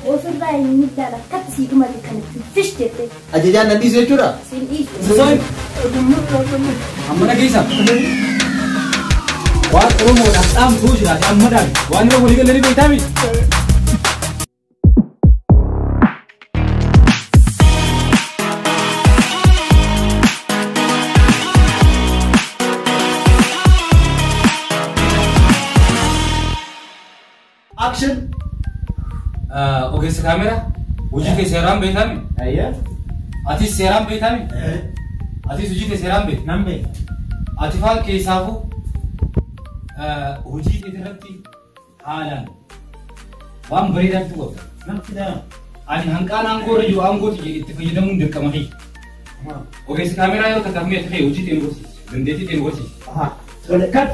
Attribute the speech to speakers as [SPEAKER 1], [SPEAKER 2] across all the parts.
[SPEAKER 1] وصلنا يمدنا كتسي كما كانت فيش تبي
[SPEAKER 2] أجيجان نبي سيجورا
[SPEAKER 1] سين
[SPEAKER 2] سوي أمنا كيسا وان أرومو أسام توجرا أمنا وان رو بوليك اللي بيتامي أكشن oke kamera uji ke seram betami
[SPEAKER 3] Iya.
[SPEAKER 2] ati seram betami ati uji ke seram bet
[SPEAKER 3] Nambe.
[SPEAKER 2] ati fal ke safu uji ke dirati halan wam beridan tu
[SPEAKER 3] Nambe dah.
[SPEAKER 2] ani hankana angor ju angor ti itfayidamun de kamahi oke kamera yo katamiyat ke uji te ngosi dendeti te ngosi
[SPEAKER 3] Ah. So cut.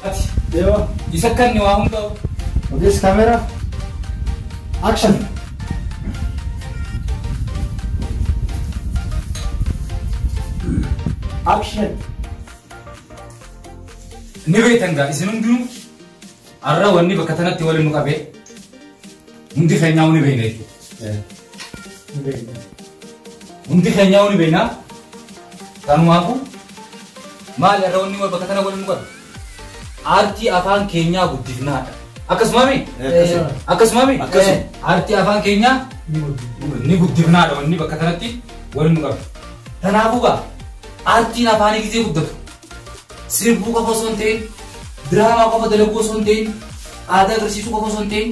[SPEAKER 2] ati
[SPEAKER 3] Dewa.
[SPEAKER 2] isakkan ni wa hundo
[SPEAKER 3] Okay, camera. Action. Action.
[SPEAKER 2] ni betanga isinum dunu arra wanni bakatanatti wal nuqabe mundi khenyauni beene mundi khenyauni beena kanuaku mal arrawni wal bakatana wal nuqabe arti afan kenya guddifnaadha akkasumami arti afan kenya ni guddifnaadha wanni bakatanatti wal nuqabe tanaafuga arti afani gize guddatu sirbu qofa osoo hin ta'in diraamaa qofa dalaguu osoo hin ta'in aadaa agarsiisuu qofa osoo hin ta'in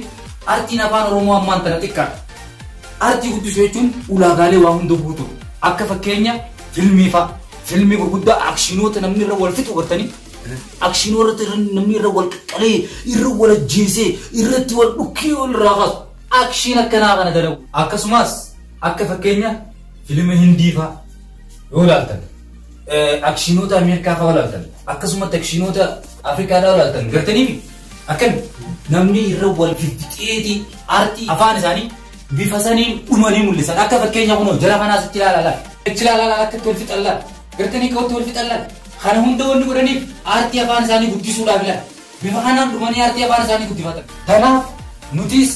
[SPEAKER 2] artiin afaan oromoo ammaan tana xiqqaadha. Artii guddisuu jechuun ulaagaalee waa hunda guutu akka fakkeenya fiilmii fa'a fiilmii gurguddaa akshinoota namni irra wal fixu gartanii akshinoota namni irra wal qaqqalee irra wal ajjeesee irratti wal dhukkee wal raaqasu akshiin akkanaa kana dalagu akkasumas akka fakkeenya fiilmii hindii fa'a yoo ilaaltan akshinoota Ameerikaa fa'aa ilaaltan akkasumas akshinoota Afrikaadhaa ilaaltan gartanii akkan namni irra wal fixxeeti artii afaan isaanii bifa saniin dhumanii mul'isan akka fakkeenya kunoo jara kanaas itti ilaalaa akka itti wal fixallaan gartanii akka itti wal fixallaan kana hunda wanni godhaniif artii afaan isaanii guddisuudhaaf ilaala bifa kanaan dhumanii artii afaan isaanii guddifatan kanaaf nutis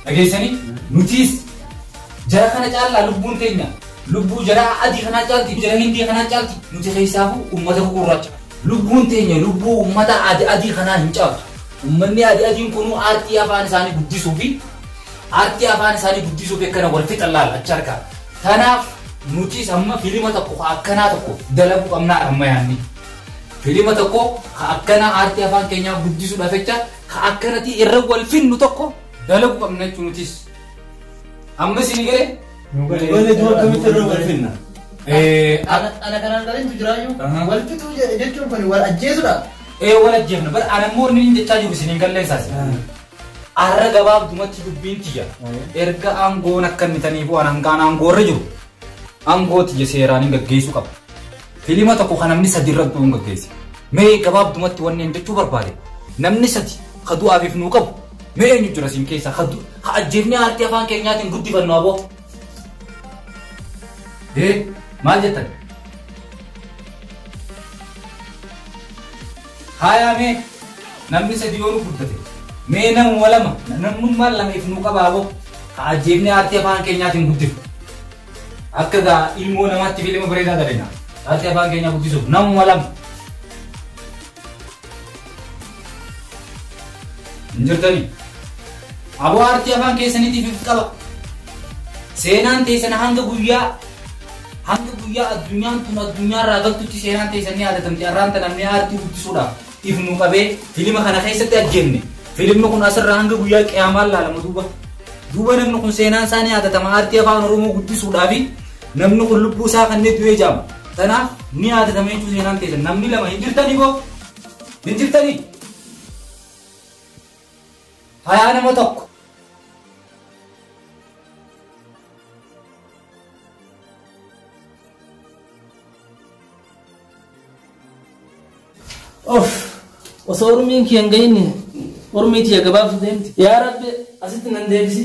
[SPEAKER 2] dhageessanii nutis jara kana caallaa lubbuun teenya lubbuu jara adii kanaa caalti jara hindii kanaa caalti nuti keessaafu ummata gurraacha lubbuun teenya lubbuu ummata adii kanaa hin caaltu ummanni adiin kunuu artii afaan isaanii guddisuu fi artii afaan isaanii guddisuuf akkana wal fixallaal achi argaa kanaaf nutis amma fiilima tokko akkanaa tokko dalaguu qabnaa amma yaanni fiilima tokko akkanaa artii afaan keenyaa guddisuudhaaf jecha akkanatti irra wal finnu tokko dalaguu qabna jechuun nutis amma isin galee
[SPEAKER 3] Wale jual kami terus walfinna.
[SPEAKER 4] Anak-anak kalian jujurayu, walfi tu je cuma pani wal aja sudah.
[SPEAKER 2] Wal aja na bar anak mur ni jecha juga sini kalian sasi. Arra gabab cuma tidur binti ya. Erga anggo nakkan mitani bu anak kan anggo reju. Anggo tiga serani nggak gesu kap. Film atau kok namni sadirat tu nggak gesi. Mei gabab cuma tuan yang jechu berbalik. Namni sadi khadu afif nukab. Mei nyujur asim kesa khadu. Ajibnya arti apa kayaknya ting gudi kan nabo. Maal jettan haya mee namni sadii yoo nu guddate mee namuma lama namummaan lama if nu qabaabo haa ajjeefnee aartii afaan keenyaatiin guddifu akka gaa ilmoo namaatti fiilima bareedaa dalina aartii afaan keenyaa guddisuuf namuma lama hin jirtanii aboo aartii afaan keessaniitiif if qaba seenaan teessan hanga guyyaa addunyaa tun addunyaa irraa galtutti seenaan teessanii yaadatamti arraanta namni aartii guddisuudhaaf if nu qabee fiilima kana keessatti ajjeenne fiilimni kun asirraa hanga guyyaa qiyaamaan laalama duuba namni kun seenaan isaanii yaadatama aartii afaan oromoo guddisuudhaaf namni kun lubbuu isaa kanneen du'ee jaama tanaaf ni yaadatama jechuun seenaan teessan namni lama hin jirtanii koo hin jirtanii hayaa nama tokko
[SPEAKER 4] Osoo Oromiin kiyyan ga'inni Oromiiti yaa gabaabsu deemti. Yaa Rabbi asitti nan deebisi.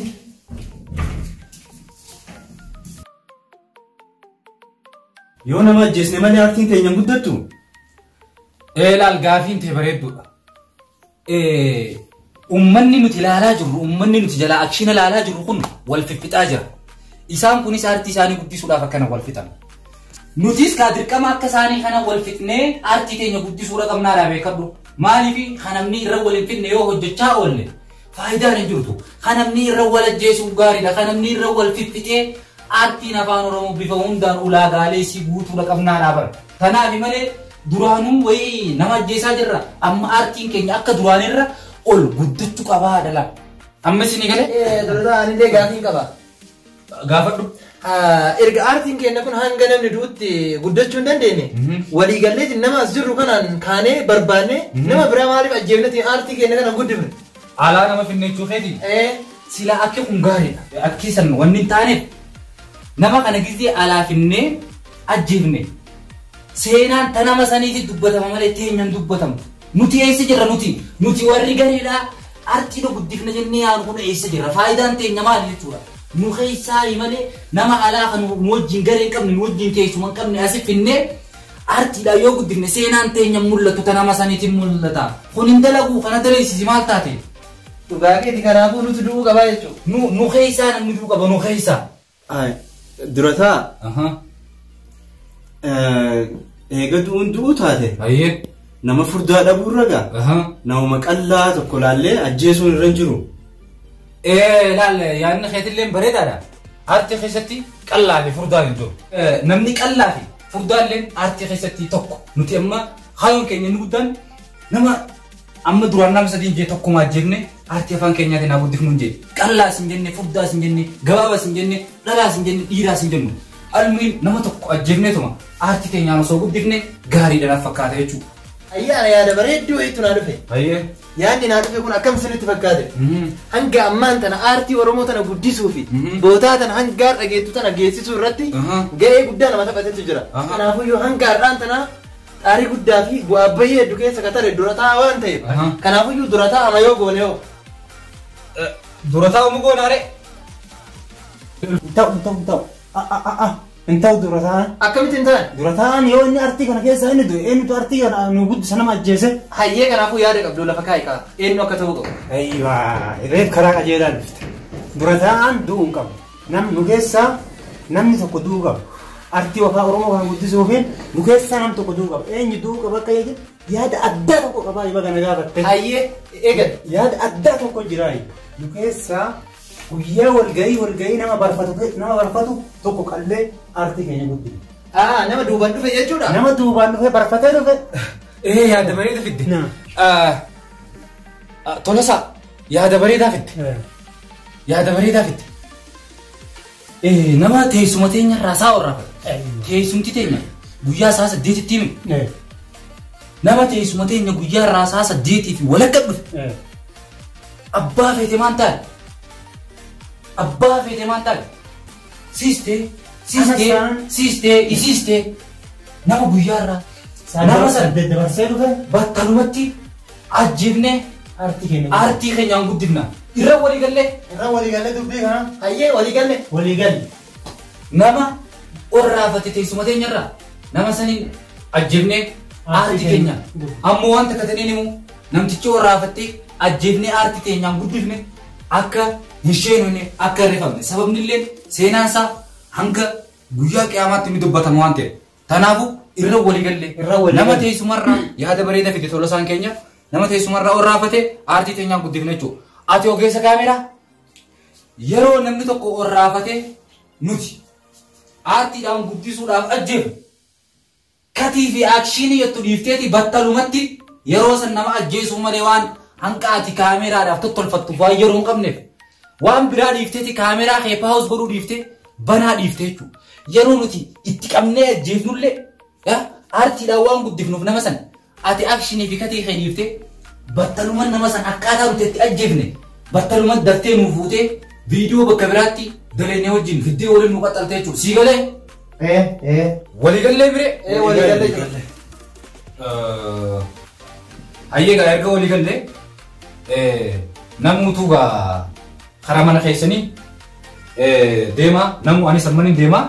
[SPEAKER 3] Yoo nama ajjeesne malee aartiin teenya guddattu.
[SPEAKER 2] Laal gaafiin tee bareedduudha. ummanni nuti ilaalaa jirru ummanni nuti jala akshina ilaalaa jirru kun wal fixaa jira. Isaan kunis aartii isaanii guddisuudhaaf akkana wal fixan. Nutis ka dirqama akka isaanii kana wal fixnee aartii keenya guddisuudha qabnaadha beekadhu. Maaliif kanamni irra wal fixne yoo hojjechaa oolle faayidaan hin jirtu. Kanamni irra wal ajjeesuun gaariidha. Kanamni irra wal fixee aartiin afaan Oromoo bifa hundaan ulaagaalee si guutuudha qabnaadha bara. Kanaaf malee duraanuu wayii nama ajjeesaa jirra. Amma aartiin keenya akka duraanirra ol guddachuu qabaa dhala. Amma isin galee?
[SPEAKER 4] Dura anillee gaafiin qaba.
[SPEAKER 2] Gaafadhu.
[SPEAKER 4] Erga aartiin keenya kun hanga namni duutti guddachuu hin dandeenye waliigalleetiin nama as jirru kanaan kaanee barbaanne nama biraa maaliif ajjeefnetiin aartii keenya kana guddifne?
[SPEAKER 2] Alaa nama finnechuu feeti. Sila akka kun gaariidha. Akkiisan wanni hin taaneef nama kana gizee alaa finnee ajjeefne. Seenaan tanama saniitti dubbatama malee teenyaan dubbatamu. Nuti eessa jirra nuti warri gareedhaa aartii guddifna jennee yaanu kun eessa jirra? Faayidaan teenya maali jechuudha? Nu keessaa malee nama alaa kan nu wajjin garee qabne nu wajjin teessuma qabne asif finnee aartiidhaa yoo guddifne seenaan teenya mul'atu tanama saniitiin mul'ata. Kun hin dalagu kana daleessisi maal taate?
[SPEAKER 4] Dhugaa keeti kanaafuu nuti du'uu qabaa jechuudha.
[SPEAKER 2] Nu keessaa namni du'uu qaba nu keessaa.
[SPEAKER 3] Durataa. Eega du'uu taate.
[SPEAKER 2] Ayyee.
[SPEAKER 3] Nama furdaa dhabuurra gaa. Nama qallaa tokko laallee ajjeesuun irra hin jiru.
[SPEAKER 2] Laalle yaadni keetillee bareedaadha. Aartii keessatti qallaa fi furdaan hin jiru. Namni qallaa fi furdaallee aartii keessatti tokko. Nuti amma haayoon keenya inni guddaan nama amma duraan nama sadiin jee tokkuma ajjeefne aartii afaan keenyaatiin haa guddifnu hin jee. Qallaas hin jenne, furdaas hin jenne, gabaabaas hin jenne, dhalaas hin jenne, dhiiraas hin jennu. Almuun nama tokko ajjeefneetuma aartii keenyaan osoo guddifne gaariidhaan fakkaata jechuudha.
[SPEAKER 4] Ayyaana yaada bareedduu wayiitu naa dhufe.
[SPEAKER 2] Ayyee.
[SPEAKER 4] Yaadni naa dhufe kun akkam isinitti fakkaate? Hanga ammaan tana aartii Oromoo tana guddisuu fi bootaa tana hanga har'a geettu tana geessisuu irratti gahee guddaa nama taphatetu jira. Kanaafuyyuu hanga har'aan tana xaarii guddaa fi bu'aa baay'ee hedduu keessa katare dura taa'aa waan ta'eef. Kanaafuyyuu dura taa'ama yoo goone yoo.
[SPEAKER 2] Dura taa'umu goonaare.
[SPEAKER 3] Ta'u. Intau durataan.
[SPEAKER 4] Akkamitti hin taane?
[SPEAKER 3] Durataan yoo inni aartii kana keessa inni du'e eenyutu aartii kana nu guddisa nama ajjeese.
[SPEAKER 4] Hayyee kanaafuu yaada qabdu lafa kaa'e kaa eenyu akka ta'uu qabu.
[SPEAKER 3] Ayyuwaa reef karaa qajeelaan dhufte. Durataan du'uu hin qabu. Nu keessaa namni tokko du'uu qabu. Aartii afaan Oromoo kana guddisuufiin nu keessaa nam tokko du'uu qaba. Eenyu du'uu qaba akka yaada addaa tokko qabaa yoo kana gaafatte.
[SPEAKER 4] Hayyee eegal.
[SPEAKER 3] Yaada addaa tokko jira. Nu keessaa guyyaa walgahii nama barfatu tokko qallee aartii keenya guddina.
[SPEAKER 4] Nama duubaan dhufe jechuudha.
[SPEAKER 3] Nama duubaan dhufe barfatee dhufe.
[SPEAKER 2] Yaada bareedaa fidde. Tolasaa yaada bareedaa fidde. Yaada bareedaa fidde. Nama teessuma teenya irraa saa warraafate. Teessumti teenya guyyaa isaa 8tti himi. Nama teessuma teenya guyyaa irraa isaa 8 fi walakka dhufe. Abbaa feete maan taa'e? Abbaa feete maan taa'e? Siistee nama guyyaa irraa nama sana
[SPEAKER 3] dabarsee dhufe
[SPEAKER 2] battalumatti ajjeefnee aartii keenyaan guddifna. Irra
[SPEAKER 3] waliigallee dubbii kana.
[SPEAKER 4] Hayyee
[SPEAKER 3] Waliigalle.
[SPEAKER 2] Nama warraafate teessuma teenya irraa nama saniin ajjeefnee aartii keenya ammoo wanta kataniin himu namtichi warraafattee ajjeefnee aartii keenyaan guddifne akka hin sheenune akka rifamne sababni illee seenaan isaa hanga guyyaa qiyaamaatti ni dubbatama waan ta'eef. Kanaafuu irra waliigalle nama teessumarraa yaada bareedaa fide Tolasaan keenya nama teessumarraa warraafate aartii keenyaan guddifne jechuudha. Ati ogeessa kaameraa yeroo namni tokko warraafate nuti aartiidhaan guddisuudhaaf ajjeefne katii fi akshiinii jettu dhiifteeti battalumatti yeroo san nama ajjeesuu malee waan hanqa ati kaameraadhaaf tottolfattu waan yeroo hin qabneef waan biraa dhiifteeti kaameraa kee paawus godhuu dhiiftee banaa dhiiftee jechuudha. Yeroo nuti itti qabnee ajjeefnullee aartiidhaan waan guddifnuuf nama san ati akshiinii fi katii kee dhiiftee battaluman nama san akkaataa nuti itti ajjeefne battaluman daftee nuuf fuutee viidiyoo bakka biraatti daleenee wajjin fiddee waliin nu qaxxalte jechuudha. Sii galee? Waliigallee bire?
[SPEAKER 4] Waliigallee.
[SPEAKER 2] Hayyeegaa erga waliigallee namuutu gaa karaa mana keessanii deemaa namu anis ammaniin deemaa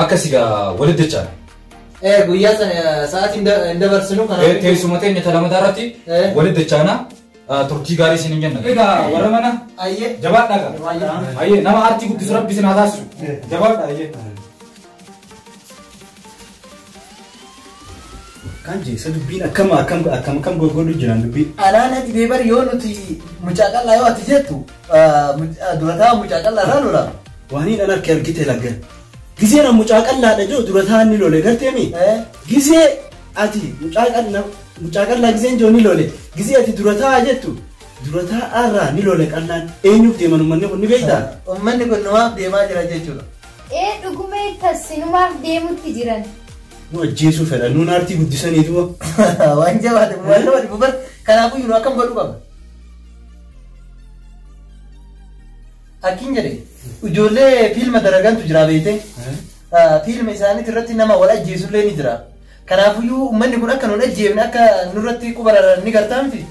[SPEAKER 2] akkasii gaa walitti jechaadha.
[SPEAKER 4] guyyaa sana sa'aatiin dabarsinu kana.
[SPEAKER 2] Teessuma teenya talamaa irratti walitti dachaana turtii gaarii isin hin jenna. Egaa warra mana jabaadhaa qaba. Ayyee nama aartii guddisu rabbi isin haa taasisu. Jabaadhaa ayyee.
[SPEAKER 3] Kan jeessa dubbiin akkam goggoodhu jiran dubbii.
[SPEAKER 4] Alaana dhibee bari yoo nuti mucaa qal'aa yoo ati jettu durataa mucaa qal'aa irraa lola.
[SPEAKER 3] Waaniin an harki argite laggan. Gisee na mucaa qal'aadha jiru durataa ni lole garteemi. Gisee ati mucaa qal'aa giseen joo ni lole. Gisee ati durataa jettu durataa irraa ni lole qal'aan eenyuuf deeman uummanni kun ni beektaa?
[SPEAKER 4] Uummanni kun numaaf deemaa jira jechuudha.
[SPEAKER 1] Dhuguma ittasinumaaf deemutti jiran.
[SPEAKER 3] Nu ajjeesuu fedha nuun aartii guddisaniitu
[SPEAKER 4] waan jabaate waan nama dhibu bar kanaafuu yeroo akkam godhu qaba. Akkin jedhe ijoollee fiilma daragantu jira beekte fiilma isaaniitti irratti nama wal ajjeesullee ni jira. Kanaafuu uummanni kun akka nun ajjeefne akka nurratti qubarara ni gartaa miti.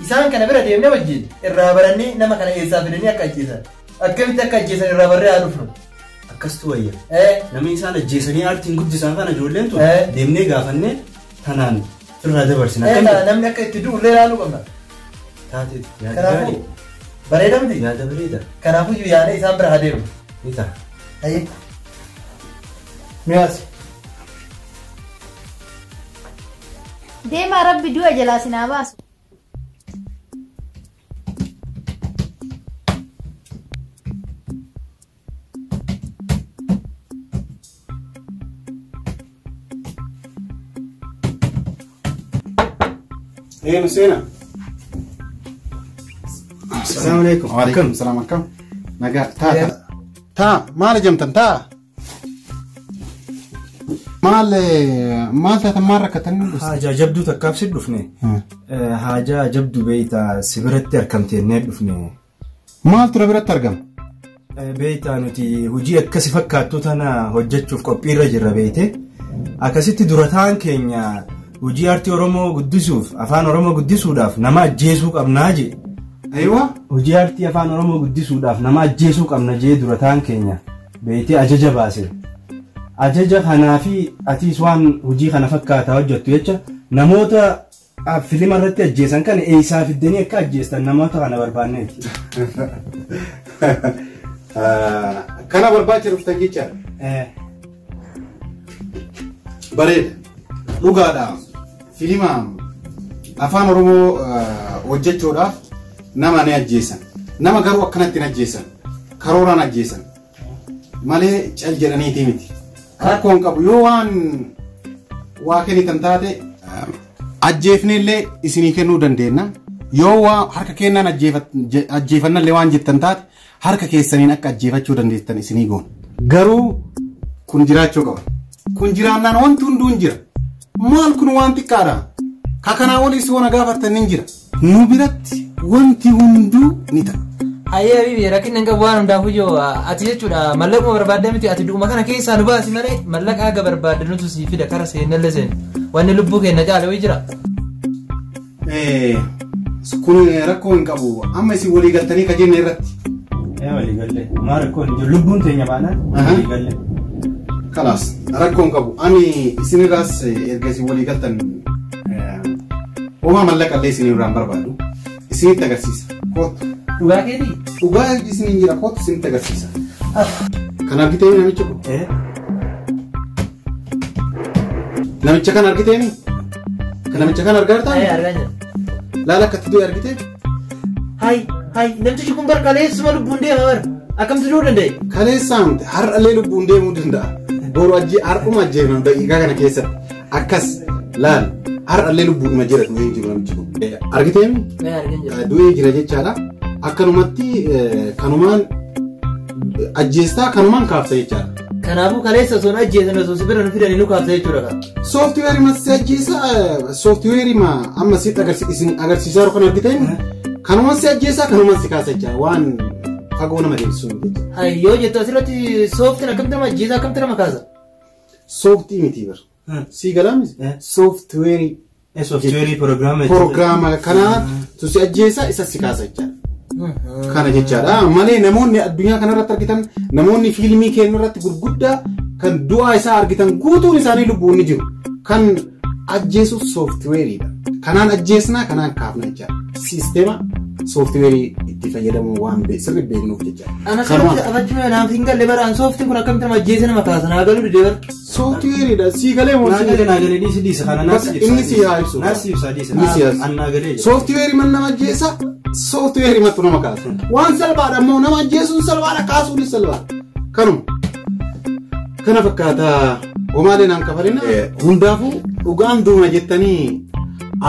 [SPEAKER 4] Isaan kana bira deemnee wajjin irraa barannee nama kana eessaa fidanii akka ajjeesan akkamitti akka ajjeesan irraa barree haa dhufnu.
[SPEAKER 3] Akkastu wayya. Namni isaan ajjeesanii aartiin guddisan kana ijoolleen tun deemnee gaafannee tanaan irraa dabarsina.
[SPEAKER 4] Namni akka itti du'u illee ilaaluu qabna.
[SPEAKER 3] Taatee
[SPEAKER 4] kanaafuu bareeda miti.
[SPEAKER 3] Yaada bareeda.
[SPEAKER 4] Kanaafuu yaada isaan bira haa deemu.
[SPEAKER 3] Ni ta'a.
[SPEAKER 4] Ayyee. Miyaas.
[SPEAKER 1] Deemaa rabbi du'a jalaa sinaa baasu.
[SPEAKER 3] Musena. Assalamualaikum.
[SPEAKER 5] Waalaikumsalam. Akkam. Nagaa. Taa maal jamtan taa? Maal taatan maal rakkatan?
[SPEAKER 3] Haajaa jabduu takkaaf si dhufne. Haajaa jabduu beeytaa si biratti argamteennee dhufne.
[SPEAKER 5] Maal tura biratti argama?
[SPEAKER 3] Beeytaa nuti hojii akkasi fakkaattuu tana hojjechuuf qophiirra jirra beeyte. Akkasitti durataan keenya hojii aartii Oromoo guddisuuf afaan Oromoo guddisuudhaaf nama ajjeesuu qabnaa jee.
[SPEAKER 5] Aywa.
[SPEAKER 3] Hojii aartii afaan Oromoo guddisuudhaaf nama ajjeesuu qabna jee durataan keenya beeytee ajaja baase. Ajaja kanaafi atiis waan hojii kana fakkaataa hojjettu jecha namoota filima irratti ajjeesan kana eessaa fiddanii akka ajjeestan namoota kana barbaanneeti.
[SPEAKER 5] Kana barbaacha dhuftan jecha. Bareeda. Dhugaadha. Filima afaan Oromoo hojjechuudhaaf nama ni ajjeesan. Nama garuu akkanatti hin ajjeesan. Karooraan ajjeesan. Malee cal jedhaniitii miti. Rakkoon qabu yoo waa kennitan taate ajjeefnellee isinii kennuu dandeenya. Yoo waa harka kennaan ajjeefannallee waan jettan taate harka keessaniin akka ajjeefachuu dandeessan isinii goon. Garuu kun jiraachuu qaba. Kun jiraannaan wanti hunduu hin jira. Maal kun waan xiqqaadha. Kakanaa waliis waan gaafattan hin jira. Nu biratti wanti hunduu ni ta'a.
[SPEAKER 4] Ayyee bibi rakkin hin qabu waan hundaafuu yoo ati jechuudha mallaquma barbaadde miti ati du'uma kana keessaa nu baasi malee mallaqa aga barbaadde nutu sii fida kara seennallee seen wanni lubbuu keenya caale wayii jira.
[SPEAKER 5] Kun rakkoo hin qabu amma isin walii galtanii ka jenne irratti.
[SPEAKER 3] Walii galle maa rakkoo hin jiru lubbuun teenya baanaan walii galle.
[SPEAKER 5] Kalaas rakkoo hin qabu ani isinirraas erga isin walii galtan homaa mallaqallee isinirraan barbaadu isinitti agarsiisa. Kootu.
[SPEAKER 4] Dhugaa keetii?
[SPEAKER 5] Dhugaa isiniin jira kootu isinitti agarsiisa. Kan argitee namicha kun? Namicha kan argiteemi? Kan namicha kan argaa jirtaa?
[SPEAKER 4] Argaa jira.
[SPEAKER 5] Laala akkatti du'e argitee?
[SPEAKER 4] Hai namtichi kun bar kaleessuma lubbuun deema bar akkamti du'uu danda'e?
[SPEAKER 5] Kaleessaa miti har'allee lubbuun deemuu danda'a. Boru har'uma ajjeefamam daqiiqaa kana keessatti akkas laal har'allee lubbuudhuma jira du'ee jiru namichi kun. Argiteemi? Du'ee jira jechaadha. Akkanumatti kanumaan ajjeestaa kanumaan kaafta jechaadha.
[SPEAKER 4] Kanaafuu kaleessa osoo ajjeesan osoo si bira nu fidanii nu kaafta jechuudha.
[SPEAKER 5] Sooftiweerii masti ajjeesaa sooftiweerii amma sitti agarsiisaa jiru kan argiteemi kanumaan si ajjeesaa kanumaan si kaasa jechaadha waan fagoo nama deemsisuun jechuudha.
[SPEAKER 4] Yoo jettu asirratti sooftiin akkamitti nama ajjeesaa akkamitti nama kaasa?
[SPEAKER 5] Sooftii miti bar. Sii galaamis sooftiweerii.
[SPEAKER 3] Sooftiweerii
[SPEAKER 5] Proogiraama kanaa tusi ajjeesaa isa si kaasa jechaadha. Kana jechaadha malee namoonni addunyaa kanarratti argitan namoonni fiilmii kennu irratti gurguddaa kan du'aa isaa argitan guutuun isaanii lubbuun ni jiru. Kan ajjeesu sooftiweeriidha. Kanaan ajjeesnaa kanaan kaafna jechaadha. Siisteema sooftiweerii itti fayyadamuun waan sirrii beeknuuf jechaadha.
[SPEAKER 4] Ana kanatti abachuu naaf hin galle baraan sooftiin kun akkamitti nama ajjeese nama kaasa naa galuu dide bar.
[SPEAKER 5] Sooftiweeriidha sii galee moo sii galee
[SPEAKER 3] naa galee dhiisi kana naasi ibsa.
[SPEAKER 5] Inni sii haa ibsu.
[SPEAKER 3] Naasi ibsa dhiisi. Annaa galee.
[SPEAKER 5] Sooftiweerii man nama ajjeesa sooftiweerii mattu nama kaasa. Waan salphaadha ammoo nama ajjeesuun salphaadha kaasuunis salphaadha. Kanuma. Kana fakkaataa homaalee naan kafarina hundaafuu dhugaan duuna jettanii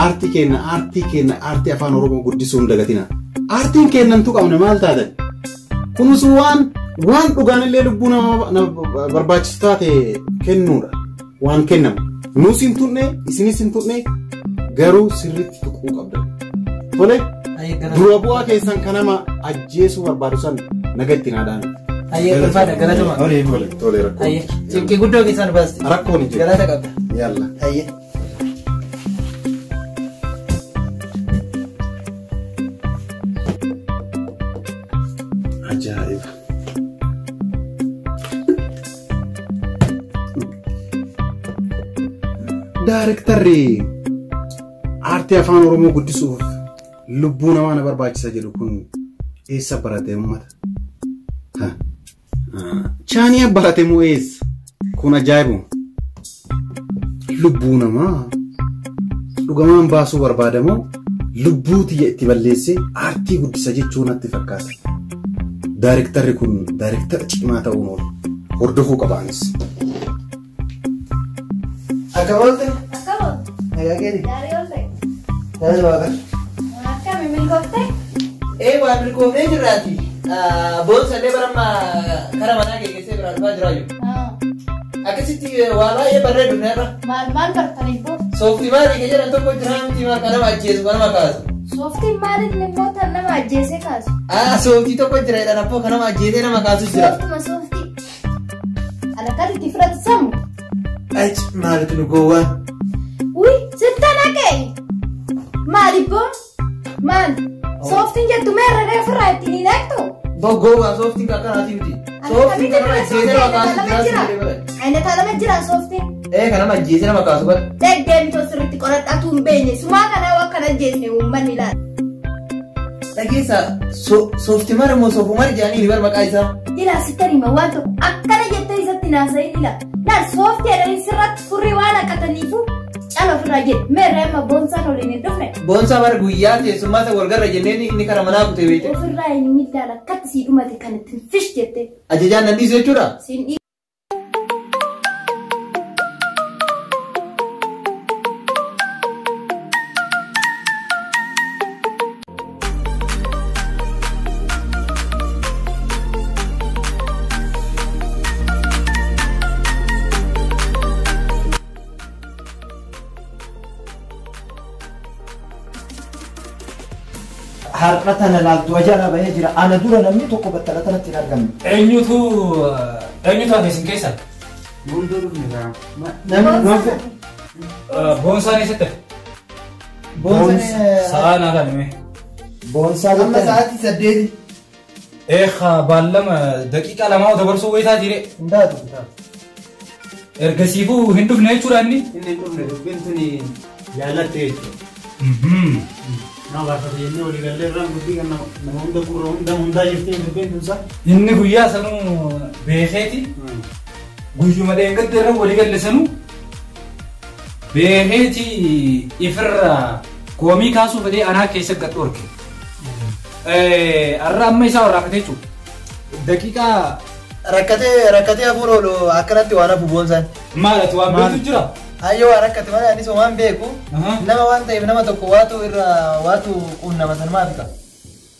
[SPEAKER 5] aartii aartii afaan oromoo guddisuun dagatina. Aartiin kennantu qabna maal taatan? Kunis waan dhugaanillee lubbuu nama barbaachisu taate kennuudha. Waan kennamu. Nuus hin tunne isinis hin tunne garuu sirriitti tuquu qabda. Tole dura bu'aa keessan kanama ajjeesuu barbaadu san nagatti naadhaan.
[SPEAKER 4] Ayyee ulfaadha galatuma.
[SPEAKER 5] Tole rakkoo.
[SPEAKER 4] Ayyee cikkii guddoo keessan baasti.
[SPEAKER 5] Rakkoon hin jiru.
[SPEAKER 4] Galata qabda.
[SPEAKER 5] Yalla.
[SPEAKER 4] Ayyee.
[SPEAKER 5] Ajaa'iba. Daarektarri aartii afaan oromoo guddisuuf lubbuu namaa na barbaachisa jedhu kun eessa barate uummata? Chaanii barate moo eessa? Kun ajaa'ibu. Lubbuu namaa dhugamaan baasuu barbaadamoo lubbuu tiyya itti balleessee aartii guddisa jechuun natti fakkaata. Daarektarri kun daarektara cimaa ta'uun oolu. Hordofuu qabaanis.
[SPEAKER 4] Akka oolte?
[SPEAKER 1] Akka oolte?
[SPEAKER 4] Nagaa keeti?
[SPEAKER 1] Gaarii oolte?
[SPEAKER 4] Gaarii waaqa?
[SPEAKER 1] Akkami milkoofte?
[SPEAKER 4] Waan milkoofnee jirraati. Boonsallee baramma kara manaa geggeessee biraa dhufaa jiraayu. Akkasitti waa baay'ee bareedu neerra.
[SPEAKER 1] Maal bartaniif boo?
[SPEAKER 4] Sooftii maalii ke jedhan tokko jira miti maal kan nama ajjeesu kan nama kaasu.
[SPEAKER 1] Sooftiin maaliin immoo tan nama ajjeesee kaasu?
[SPEAKER 4] Sooftii tokko jira jedhan abboo kan nama ajjeesee nama kaasu jira.
[SPEAKER 1] Sooftuma sooftii. Alakatti itti fudhatu sammuu?
[SPEAKER 4] Achi maalitu nu gowwaan?
[SPEAKER 1] Uy sitta naqee! Maali boo? Maali? Sooftiin jettu meerra reefirraa ittiin hin eegtu?
[SPEAKER 4] Gowwaan sooftiin kan akkanaati miti. Sooftiin kan nama ajjeesee nama kaasu jira.
[SPEAKER 1] Ayinataa lama jira sooftiin.
[SPEAKER 4] Kan nama ajjeesee nama kaasu bara.
[SPEAKER 1] Deemtoo sirriitti qoradhatu hin beekne sumaa kanaa akkana ajjeesne uummanni ilaala.
[SPEAKER 4] Dhageessa sooftii mara moo soofumar jedhanii bar maqaa isaa.
[SPEAKER 1] Ilaa sitti hima waan tokko akkana jettee isatti naasa'in ila. Laal sooftii jedhanii sirratti furrii waan akkataniifu cala ofirraa jedhe meerra amma boonsaan waliin hin dhufne.
[SPEAKER 4] Boonsaa bara guyyaa teessummaa isa walgarra jenneen inni kara manaa kutee beekte.
[SPEAKER 1] Ofirraa hin miidhaala akkatti sii dhumate kan ittiin fish jette.
[SPEAKER 4] Ajajaan nan dhiisu jechuudha. Har'a tana laaltu ajaa'ibaa bahee jira. Ana dura namni tokko battala tanatti hin argamne.
[SPEAKER 2] Eenyutu hafe isin keessa?
[SPEAKER 3] Boondoo dhufne gaa.
[SPEAKER 4] Namni
[SPEAKER 2] Boonsaan eessatti hafe?
[SPEAKER 4] boonsaa
[SPEAKER 2] Sa'aa naa galme.
[SPEAKER 4] boonsaa amma sa'aatii 8
[SPEAKER 2] Baallama daqiiqaa lamaa dabarsuu wayitaa jire.
[SPEAKER 4] hundaatu.
[SPEAKER 2] Ergasiifuu hin dhufne jechuudha inni.
[SPEAKER 3] Inni dhufne dubbiin tuni jaalatte jechuudha. Nama gaafate jennee walii gallee irraan guddi kan nama hunda gurra hundaa jirtee dubbiin tunsa.
[SPEAKER 2] Inni guyyaa sanuu beekeeti. Guyyuma dheengadda irra walii galle sanuu beekeeti ifirra koomii kaasuu fedhee anaa keessa gad dhorke. Arra amma isaa warraafate jechuudha.
[SPEAKER 4] Daqiiqaa rakkatee hafuun oolu akkanatti waan hafu boonsaan.
[SPEAKER 2] Maalati waan beektu jira?
[SPEAKER 4] Hayyoo waan rakkate malee anis waan beeku nama waan ta'eef nama tokko waatu quunnama san maaf qaba.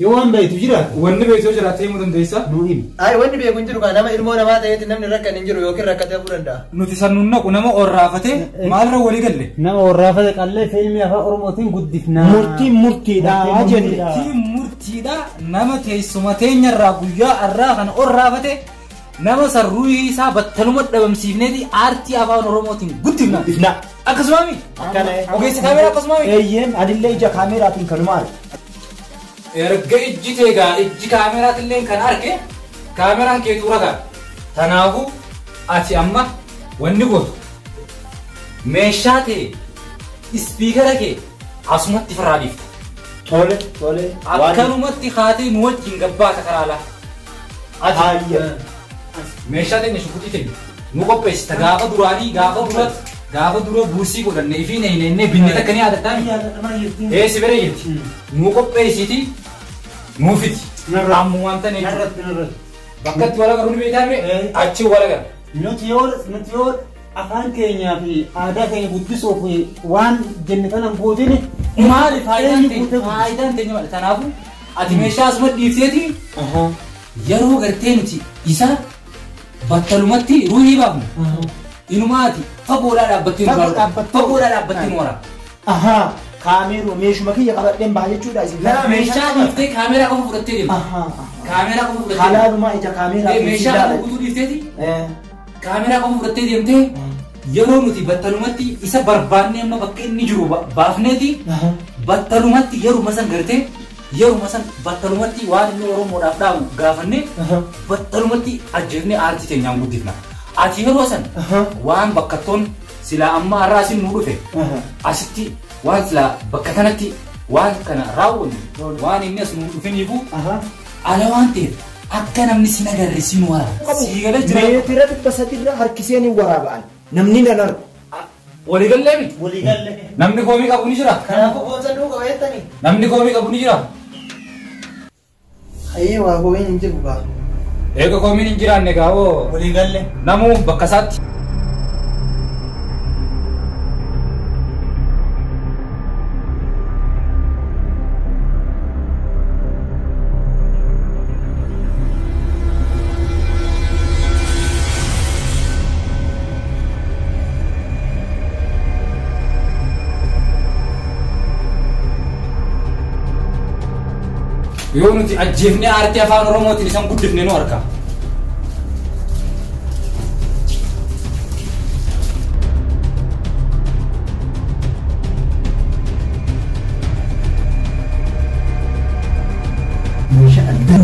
[SPEAKER 3] Yoo waan beektu jiraatu.
[SPEAKER 2] Wanni beektuu jiraatee himuu dandeessa?
[SPEAKER 3] Nuu himi.
[SPEAKER 4] Wanni beeku hin jiru kan nama ilmoo namaa ta'eeti namni rakkan hin jiru yookiin rakkatee hafuu danda'a.
[SPEAKER 2] Nuti sannuun naqu nama orraafate maalirra walii galle?
[SPEAKER 3] Nama warraafate qallee fiilmii afaan oromootiin guddifnaa. Murtiidha jedhudha.
[SPEAKER 2] Murtiidha nama teessuma teenyarraa guyyaa arraa kana orraafate nama sarruu isaa battaluma dhabamsiifneeti aartii afaan oromootiin guddifna. Akkasumaami? Ogeessi kaameraa akkasumaami?
[SPEAKER 4] Eeyyeen adillee ija kaameraatiin kanuma arge.
[SPEAKER 2] Erga ijji teegaa ijji kaameraatillee kan arge kaameraan keetu ragaa. Kanaafuu ati amma wanni gootu meeshaa ta'e ispiikara kee asumatti farraa dhiifta.
[SPEAKER 3] Tole.
[SPEAKER 2] Akkanumatti haatee nu wajjin gabbaata karaa laa. Ati meeshaa ta'e shukutii ta'e nu qopheessita gaafa duraanii gaafa dura buusii godhannee fi neenyee binne takka ni yaadataan. Si bira jirti. Nu qopheessiti nuufiti. Ammu wanta ne bakka itti wal agarru ni beektaa achi wal agarra.
[SPEAKER 3] Nuti yoo afaan keenyaa fi aadaa keenya guddisuuf waan jenne kanan gootin
[SPEAKER 2] maali faayidaan teenya maali? Kanaafuu ati meeshaa asuma dhiifteeti yeroo gartee nuti isa battalumatti ruuhii baafnu inumaati fagoodhaa dhaabbattee nu wara.
[SPEAKER 3] Kaameeruu meeshuma kiyya qabadheen baha jechuudha isin.
[SPEAKER 2] Meeshaa dhiiftee kaameeraa qofa fudhattee deema. Kaameeraa qofa fudhattee.
[SPEAKER 3] Halaalumaa ija kaameeraa.
[SPEAKER 2] Meeshaa guutuu dhiifteeti. Kaameeraa qofa fudhattee deemtee yeroo nuti battalumatti isa barbaannee amma bakka inni jiru baafneeti battalumatti yeruma san gartee yeruma san battalumatti waan inni Oromoodhaaf dhaabu gaafannee battalumatti ajjeefnee aartii teenyaan guddifna. Ati yeroo san waan bakkattoon silaa amma har'aa isin nu dhufe asitti waan silaa bakka kanatti waan kana raawwannu waan inni as nu dhufeniifu ala waan ta'eef akka namni sin agarre sin waraaba. Siigala jira.
[SPEAKER 3] Meetira dhibba sadiirra harkisee ni waraaba'an. Namni nan argu.
[SPEAKER 2] Waliigallee miti.
[SPEAKER 3] Waliigallee.
[SPEAKER 2] Namni koomii qabu ni jira.
[SPEAKER 3] Kanaafuu boonsa nuu qaba jettanii.
[SPEAKER 2] Namni koomii qabu ni jira.
[SPEAKER 3] Hayyee waa koomiin hin jiru gaa.
[SPEAKER 2] Eega koomiin hin jiraanne gaawoo.
[SPEAKER 3] Waliigallee.
[SPEAKER 2] Namuu bakka isaatti. Yoo nuti ajjeefnee aartii afaan Oromootiin isaan guddifne nu harka.
[SPEAKER 3] Meeshaa adda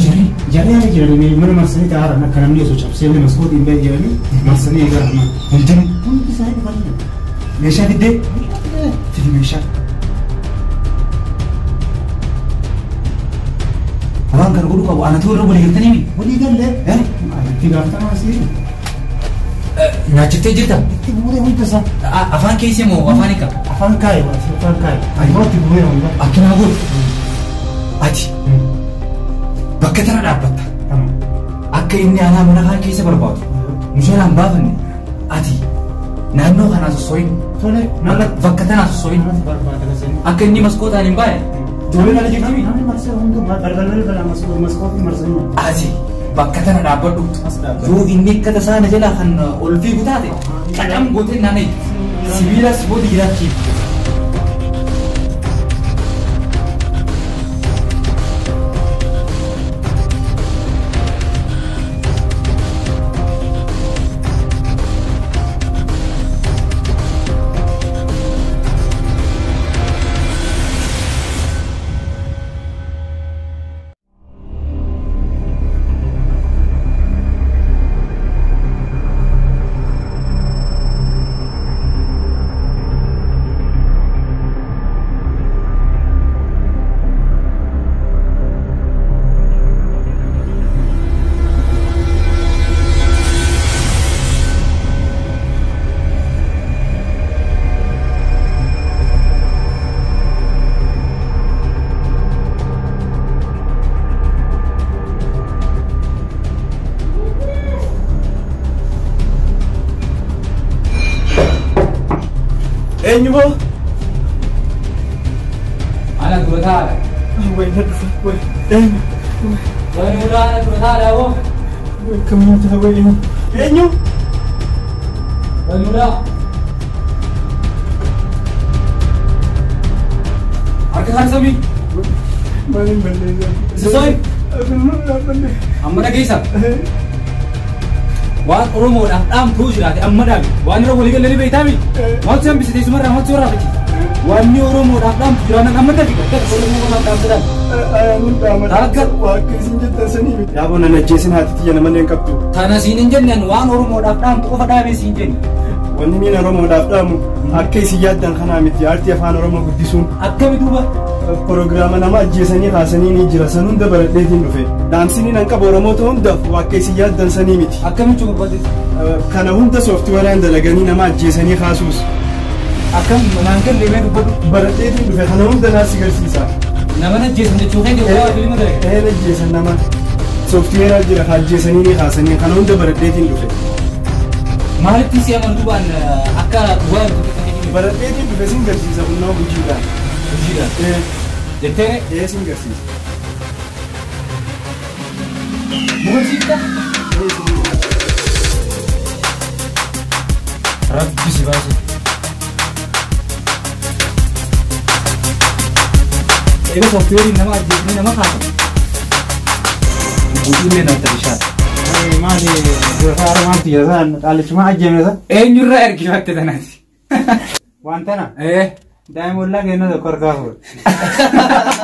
[SPEAKER 3] jiranii mana marsanii taa'aadhaan akka namni osoo cabsee maskootiin ba'e jedhanii marsanii eegalan hundinuu hundi isaanii dhufanii meeshaa fiddee fidi meeshaa. Waan kana godhu qabu anatu irra waliigaltanii waliigallee itti gaafatamaa asii
[SPEAKER 2] nyaachiftee jirta?
[SPEAKER 3] itti bu'ee hunda isaa
[SPEAKER 2] afaan keessee moo afaan hiika?
[SPEAKER 3] afaan kaa'e afaan kaa'e ayyootti bu'ee hunda
[SPEAKER 2] akkanaa godhu ati bakka tana dhaabbatta akka inni anaa mana kaan keessa barbaadu mushaaraan baafanne ati naannoo kanaa sossooyin bakka tanaa sossooyin akka inni maskootaan hin baane Tole mana jirti?
[SPEAKER 3] Namni marsee hundumaa balbalaa maskootii marsanii.
[SPEAKER 2] Ati bakka tana dhaabbadhu. Yoo inni akka tasaana jala kan ol fiigu taate qadam gootee naanna'e sibiilas boodi jiraachiif.
[SPEAKER 3] Eenyumoo?
[SPEAKER 2] Ana dura taa'aadha.
[SPEAKER 3] Wayna dhufa way eenyu?
[SPEAKER 2] Wani ulaa ana dura taa'aadha hoo?
[SPEAKER 3] Way kamiyyuu ta'a wayna. Eenyu?
[SPEAKER 2] Wani ulaa. Harka kan samii.
[SPEAKER 3] Maaliin balleessaa?
[SPEAKER 2] Sisooyin. Amma dhageessa. Waan Oromoodhaaf dhaamtuu jiraate amma dhaabi. Waan irra walii galee beektaa miti. Maaltu san bisitee sumarraa maaltu warraa fachi? Wanni Oromoodhaaf dhaamtu jiraana qammata fi gadda Oromoodhaaf dhaamtuudhaan.
[SPEAKER 3] Ayyaanun dhaamata.
[SPEAKER 2] Akka
[SPEAKER 3] Waaqni isin jettan sanii miti. Yaaboo nan ajjeesin haati tiyya nama leen qabdu.
[SPEAKER 2] tana siin hin jenneen waan Oromoodhaaf dhaamtu qofa dhaabee siin jenni.
[SPEAKER 3] Wanni miin Oromoodhaaf dhaamu akka isin yaaddan kanaa miti. Aartii afaan Oromoo guddisuun.
[SPEAKER 2] Akkami duuba
[SPEAKER 3] Proogiraama nama ajjeesanii kaasanii ni jira. San hunda baradheetiin dhufe. Dhaamsiniin hanqa Oromoota hundaaf akka isin yaaddan sanii miti.
[SPEAKER 2] akkamitti barbaadde
[SPEAKER 3] Kana hunda sooftiweeraan dalaganii nama ajjeesanii kaasuus.
[SPEAKER 2] akkam naan gallee dubbatu
[SPEAKER 3] Baradheetiin dhufe kana hunda naas agarsiisa.
[SPEAKER 2] nama ajjeesan jechuu keenya waa filima dalaga.
[SPEAKER 3] Ajjeesan nama sooftiweeraa jira ajjeesanii ni kaasanii kana hunda baradheetiin dhufe.
[SPEAKER 2] Maalitti si amantuudhaan akka waa
[SPEAKER 3] Baradheetiin dhufe sin garsiisa humnaa hojiidhaan.
[SPEAKER 2] hojiidhaan jettee
[SPEAKER 3] Sin garsiisa.
[SPEAKER 2] mugarsiifta rabbi si baase. Egaa sooftiweeriin nama ajjeesanii nama kaasa. Buutiilee nanta bishaan.
[SPEAKER 3] Maali gosa maanti jedhan qaalichuma ajjeemesa.
[SPEAKER 2] Eenyurraa ergifatte tanaati.
[SPEAKER 3] Wantana daa'imman kenna tokko argaa fuudha.